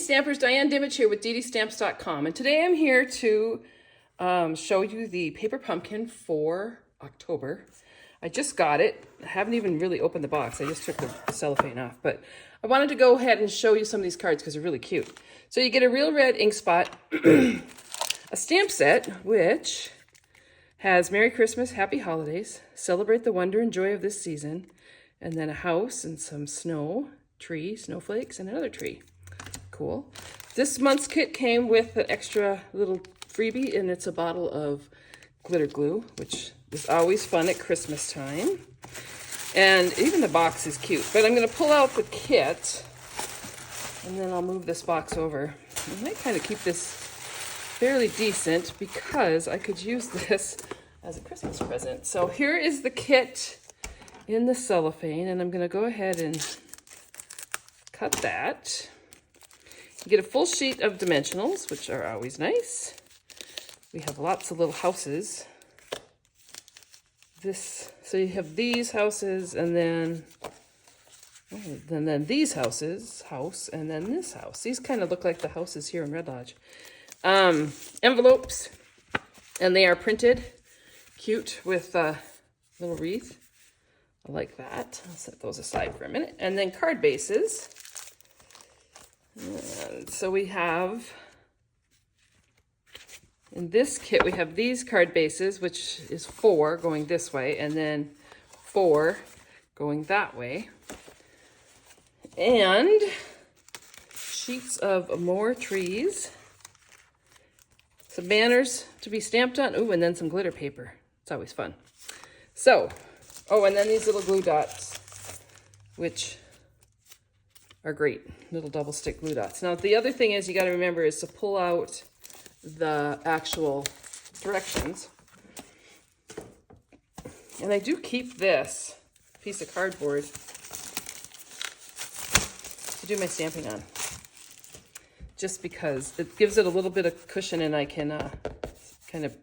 Stampers, Diane Dimich here with DDStamps.com, and today I'm here to show you the paper pumpkin for October. I just got it. I haven't even really opened the box. I just took the cellophane off, but I wanted to go ahead and show you some of these cards because they're really cute. So you get a real red ink spot, a stamp set, which has Merry Christmas, Happy Holidays, Celebrate the Wonder and Joy of this season, and then a house and some snow, tree, snowflakes, and another tree. Cool. This month's kit came with an extra little freebie, and it's a bottle of glitter glue, which is always fun at Christmas time. And even the box is cute. But I'm going to pull out the kit, and then I'll move this box over. I might kind of keep this fairly decent because I could use this as a Christmas present. So here is the kit in the cellophane, and I'm going to go ahead and cut that. You get a full sheet of dimensionals, which are always nice. We have lots of little houses. So you have these houses, and then these houses, and then this house. These kind of look like the houses here in Red Lodge. Envelopes, and they are printed, cute with a little wreath. I like that. I'll set those aside for a minute. And then card bases. And so we have, in this kit, we have these card bases, which is 4 going this way, and then 4 going that way. And sheets of more trees, some banners to be stamped on, ooh, and then some glitter paper. It's always fun. So, oh, and then these little glue dots, which are great, little double stick glue dots. Now, the other thing is you got to remember is to pull out the actual directions. And I do keep this piece of cardboard to do my stamping on, just because it gives it a little bit of cushion, and I can kind of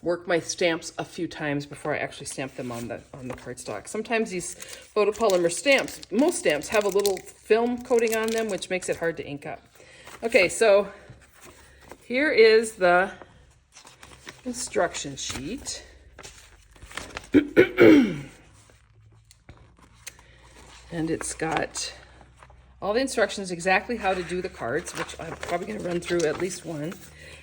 work my stamps a few times before I actually stamp them on the cardstock. Sometimes these photopolymer stamps, most stamps, have a little film coating on them, which makes it hard to ink up. Okay, so here is the instruction sheet. And it's got all the instructions, exactly how to do the cards, which I'm probably going to run through at least one.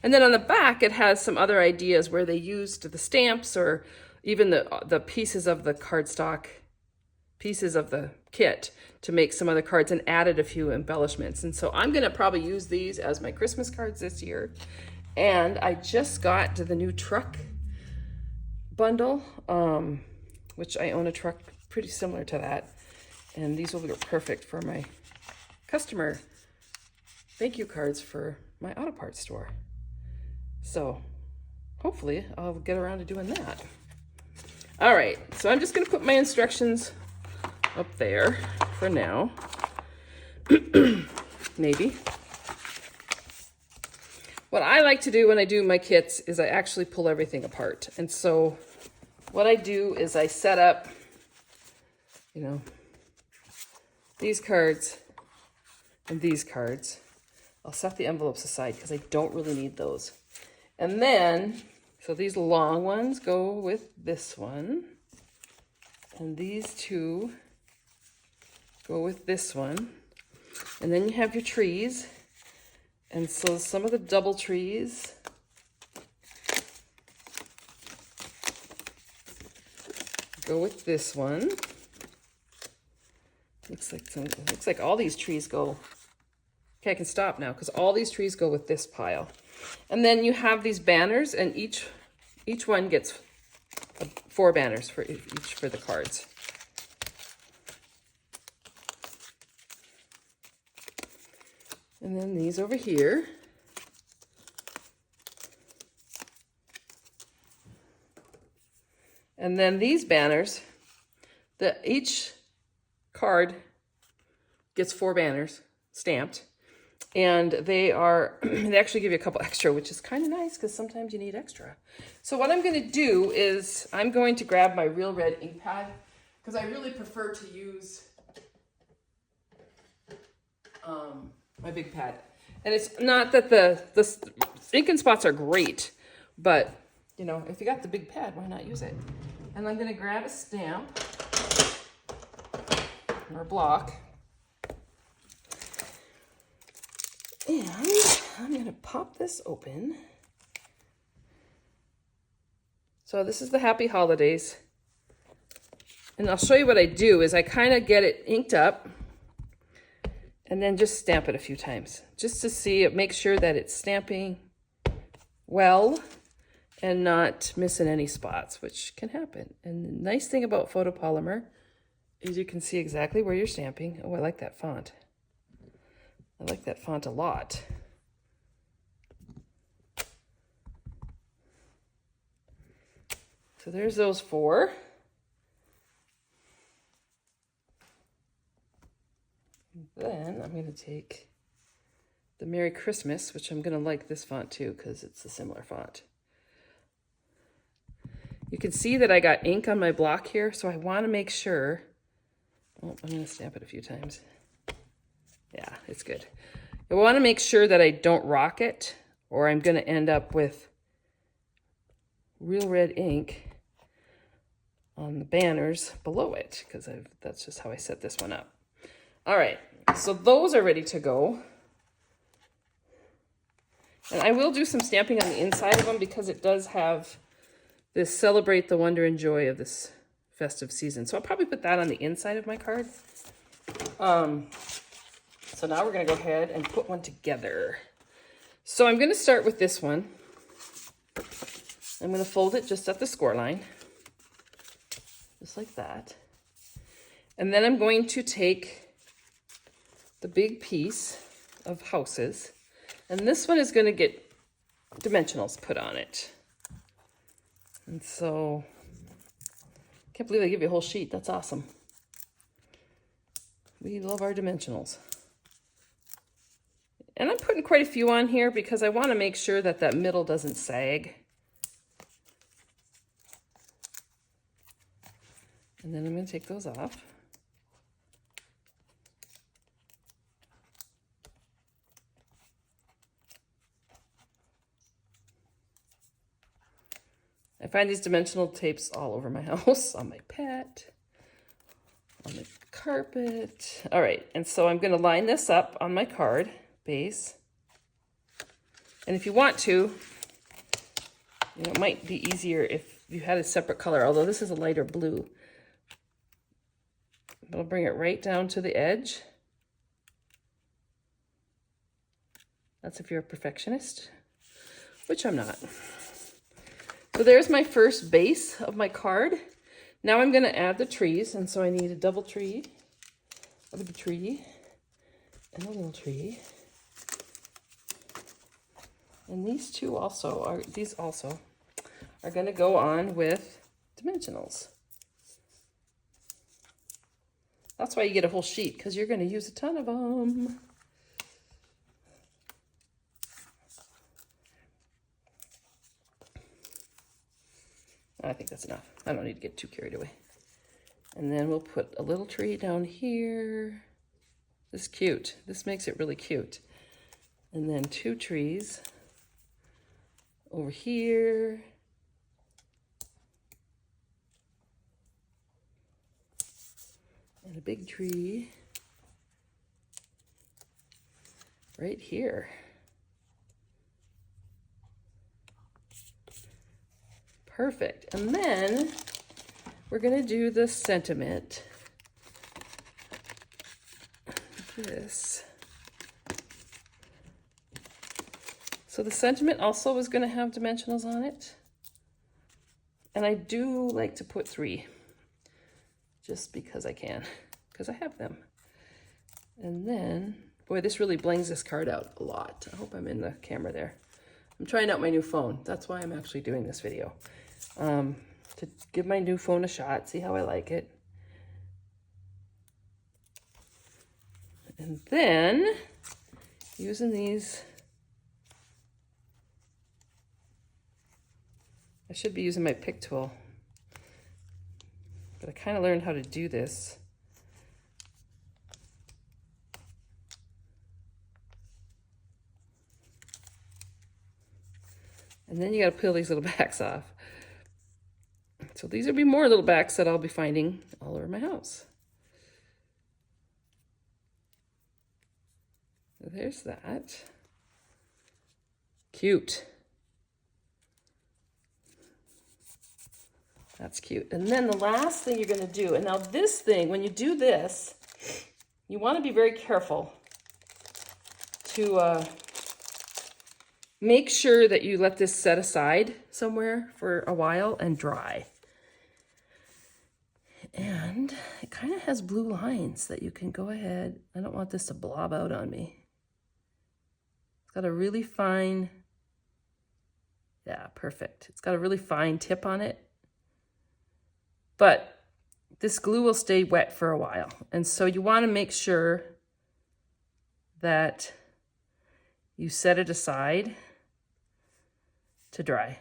And then on the back, it has some other ideas where they used the stamps or even the pieces of the cardstock, pieces of the kit to make some other cards, and added a few embellishments. And so I'm going to probably use these as my Christmas cards this year. And I just got the new truck bundle, which I own a truck pretty similar to that. And these will be perfect for my customer thank you cards for my auto parts store. So hopefully I'll get around to doing that. All right, so I'm just going to put my instructions up there for now. Maybe. What I like to do when I do my kits is I actually pull everything apart. And so what I do is I set up, these cards and these cards. I'll set the envelopes aside because I don't really need those. And then, so these long ones go with this one, and these two go with this one. And then you have your trees. And so some of the double trees go with this one. Looks like all these trees go. Okay, I can stop now because all these trees go with this pile. And then you have these banners, and each one gets 4 banners for each for the cards. And then these over here. And then these banners, each card gets 4 banners stamped. And they actually give you a couple extra, which is kind of nice because sometimes you need extra. So what I'm going to do is I'm going to grab my real red ink pad because I really prefer to use my big pad. And it's not that the inking spots are great, but you know, if you got the big pad, why not use it? And I'm gonna grab a stamp or a block. And I'm gonna pop this open. So this is the Happy Holidays. And I'll show you what I do is I kind of get it inked up and then just stamp it a few times just to see it, make sure that it's stamping well and not missing any spots, which can happen. And the nice thing about photopolymer is you can see exactly where you're stamping. Oh, I like that font. I like that font a lot. So there's those 4. Then I'm going to take the Merry Christmas, which I'm going to like this font too because it's a similar font. You can see that I got ink on my block here, so I want to make sure. Oh, I'm going to stamp it a few times. Yeah, it's good. I want to make sure that I don't rock it, or I'm going to end up with real red ink on the banners below it, because that's just how I set this one up. All right, so those are ready to go. And I will do some stamping on the inside of them because it does have this celebrate the wonder and joy of this festive season. So I'll probably put that on the inside of my card. So now we're gonna go ahead and put one together. So I'm gonna start with this one. I'm gonna fold it just at the score line, just like that. And then I'm going to take the big piece of houses, and this one is going to get dimensionals put on it. And so, I can't believe they give you a whole sheet. That's awesome. We love our dimensionals. And I'm putting quite a few on here because I want to make sure that that middle doesn't sag. And then I'm going to take those off. I find these dimensional tapes all over my house, on my pet, on the carpet. All right, and so I'm gonna line this up on my card base. And if you want to, you know, it might be easier if you had a separate color, although this is a lighter blue. But I'll bring it right down to the edge. That's if you're a perfectionist, which I'm not. So there's my first base of my card. Now I'm going to add the trees, and so I need a double tree, a big tree, and a little tree. And these also are going to go on with dimensionals. That's why you get a whole sheet, because you're going to use a ton of them. I think that's enough. I don't need to get too carried away. And then we'll put a little tree down here. This is cute. This makes it really cute. And then 2 trees over here. And a big tree right here. Perfect. And then we're going to do the sentiment. This. So the sentiment also is going to have dimensionals on it. And I do like to put 3, just because I can, because I have them. And then, boy, this really blings this card out a lot. I hope I'm in the camera there. I'm trying out my new phone. That's why I'm actually doing this video. To give my new phone a shot, see how I like it. And then, using these, I should be using my pick tool, but I kind of learned how to do this. And then you got to peel these little backs off. So these will be more little backs that I'll be finding all over my house. There's that. Cute. That's cute. And then the last thing you're going to do, and now this thing, when you do this, you want to be very careful to make sure that you let this set aside somewhere for a while and dry. And it kind of has blue lines that you can go ahead. I don't want this to blob out on me. It's got a really fine, yeah, perfect. It's got a really fine tip on it. But this glue will stay wet for a while. And so you want to make sure that you set it aside to dry.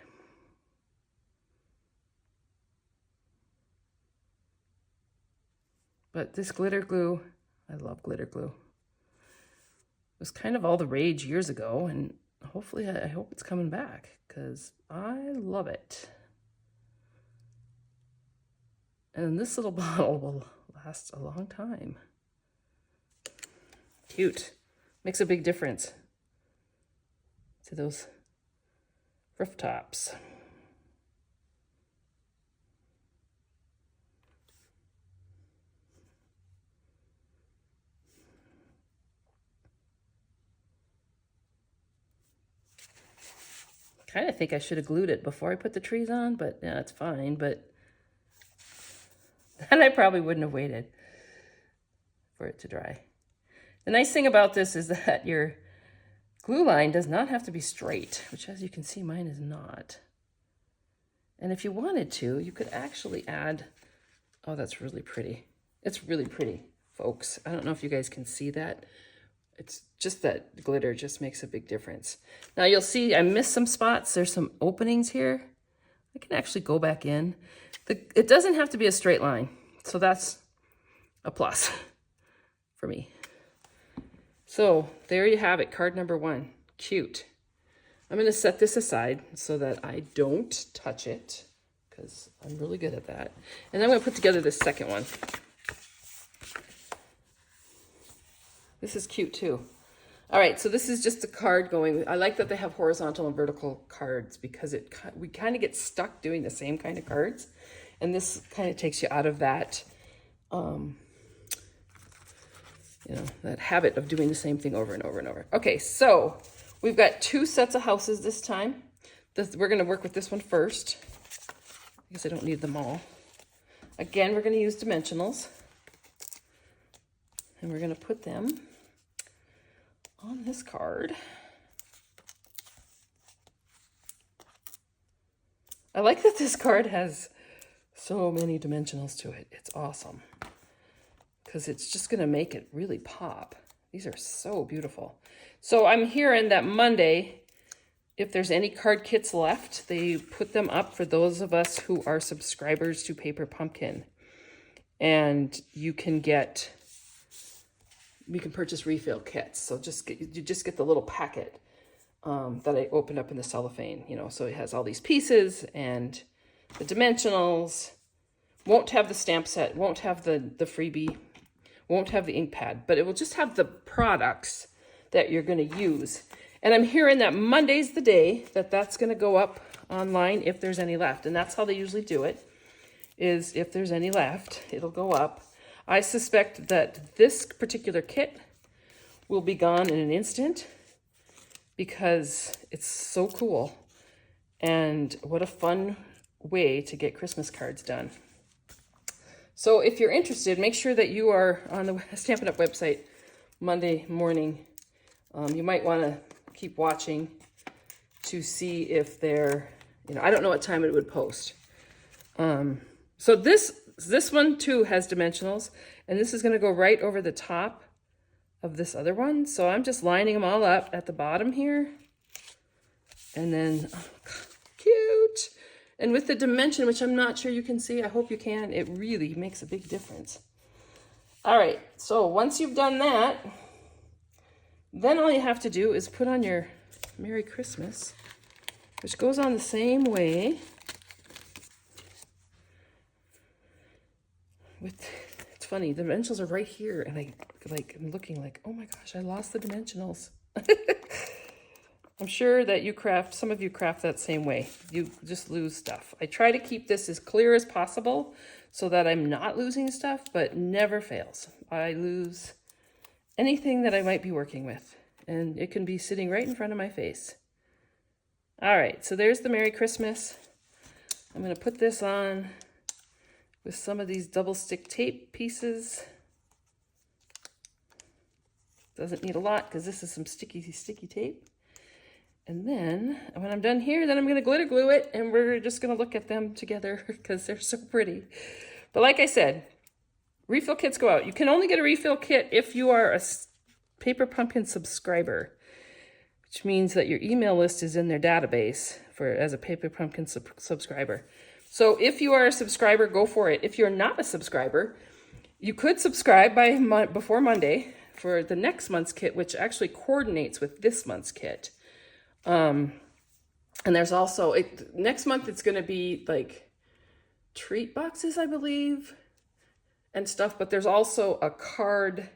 But this glitter glue, I love glitter glue. It was kind of all the rage years ago, and hopefully I hope it's coming back because I love it. And this little bottle will last a long time. Cute. Makes a big difference to those roof tops. Kind of think I should have glued it before I put the trees on, but yeah, it's fine. But then I probably wouldn't have waited for it to dry. The nice thing about this is that your glue line does not have to be straight, which as you can see, mine is not. And if you wanted to, you could actually add, oh, that's really pretty. It's really pretty, folks. I don't know if you guys can see that. It's just that glitter just makes a big difference. Now you'll see I missed some spots. There's some openings here. I can actually go back in. It doesn't have to be a straight line, so that's a plus for me. So there you have it, card number 1. Cute. I'm going to set this aside so that I don't touch it because I'm really good at that. And I'm going to put together this second one. This is cute too. All right, so this is just a card going. I like that they have horizontal and vertical cards because we kind of get stuck doing the same kind of cards. And this kind of takes you out of that, that habit of doing the same thing over and over and over. Okay, so we've got 2 sets of houses this time. We're going to work with this one first because I don't need them all. Again, we're going to use dimensionals. And we're going to put them on this card. I like that this card has so many dimensionals to it. It's awesome because it's just going to make it really pop. These are so beautiful. So I'm hearing that Monday, if there's any card kits left, they put them up for those of us who are subscribers to Paper Pumpkin. And you can purchase refill kits. So you just get the little packet that I opened up in the cellophane, so it has all these pieces and the dimensionals. Won't have the stamp set, won't have the freebie, won't have the ink pad, but it will just have the products that you're going to use. And I'm hearing that Monday's the day that's going to go up online if there's any left. And that's how they usually do it, is if there's any left, it'll go up. I suspect that this particular kit will be gone in an instant because it's so cool. And what a fun way to get Christmas cards done. So if you're interested, make sure that you are on the Stampin' Up! Website Monday morning. You might want to keep watching to see if they're, I don't know what time it would post. So this one too has dimensionals, and this is going to go right over the top of this other one. So I'm just lining them all up at the bottom here. And then, cute. And with the dimension, which I'm not sure you can see, I hope you can, it really makes a big difference. All right, so once you've done that, then all you have to do is put on your Merry Christmas which goes on the same way with, it's funny, the dimensionals are right here, and I'm looking like, oh my gosh, I lost the dimensionals. I'm sure that some of you craft that same way. You just lose stuff. I try to keep this as clear as possible so that I'm not losing stuff, but never fails. I lose anything that I might be working with, and it can be sitting right in front of my face. All right, so there's the Merry Christmas. I'm going to put this on with some of these double stick tape pieces. Doesn't need a lot because this is some sticky tape. And then when I'm done here, then I'm going to glitter glue it, and we're just going to look at them together because they're so pretty. But like I said, refill kits go out. You can only get a refill kit if you are a Paper Pumpkin subscriber, which means that your email list is in their database as a Paper Pumpkin subscriber. So if you are a subscriber, go for it. If you're not a subscriber, you could subscribe before Monday for the next month's kit, which actually coordinates with this month's kit. And there's also, next month it's going to be like treat boxes, I believe, and stuff, but there's also a card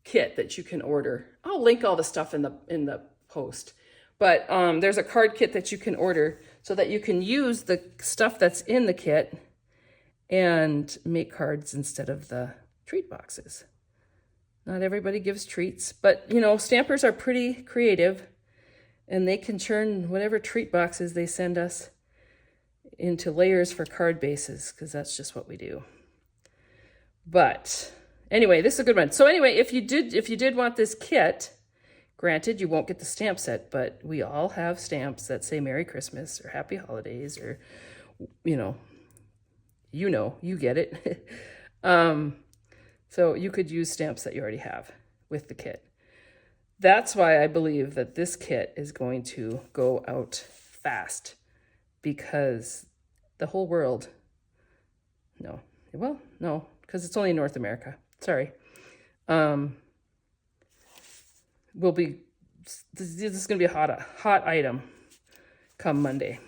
kit that you can order. I'll link all the stuff in the post, but there's a card kit that you can order so that you can use the stuff that's in the kit and make cards instead of the treat boxes. Not everybody gives treats, but you know, stampers are pretty creative, and they can churn whatever treat boxes they send us into layers for card bases, because that's just what we do. But anyway, this is a good one. So anyway, if you did want this kit, granted, you won't get the stamp set, but we all have stamps that say Merry Christmas or Happy Holidays, or, you get it. So you could use stamps that you already have with the kit. That's why I believe that this kit is going to go out fast, because the whole world, because it's only in North America, sorry, this is going to be a hot item come Monday.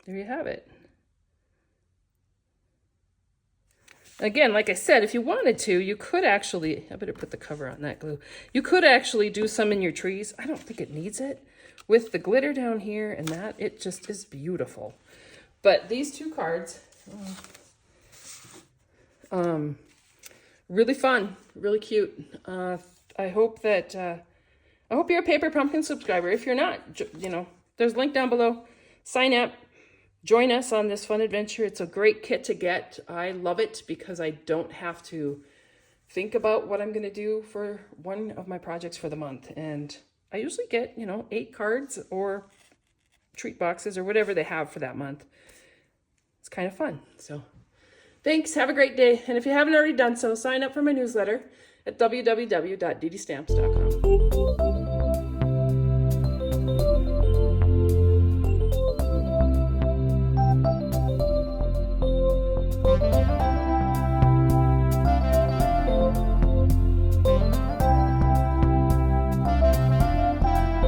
There you have it. Again, like I said, if you wanted to, you could actually, I better put the cover on that glue. You could actually do some in your trees. I don't think it needs it. With the glitter down here and that, it just is beautiful. But these two cards, really fun, really cute. I hope you're a Paper Pumpkin subscriber. If you're not, there's a link down below. Sign up. Join us on this fun adventure. It's a great kit to get. I love it because I don't have to think about what I'm going to do for one of my projects for the month. And I usually get, 8 cards or treat boxes or whatever they have for that month. It's kind of fun. So thanks. Have a great day. And if you haven't already done so, sign up for my newsletter at www.DDStamps.com.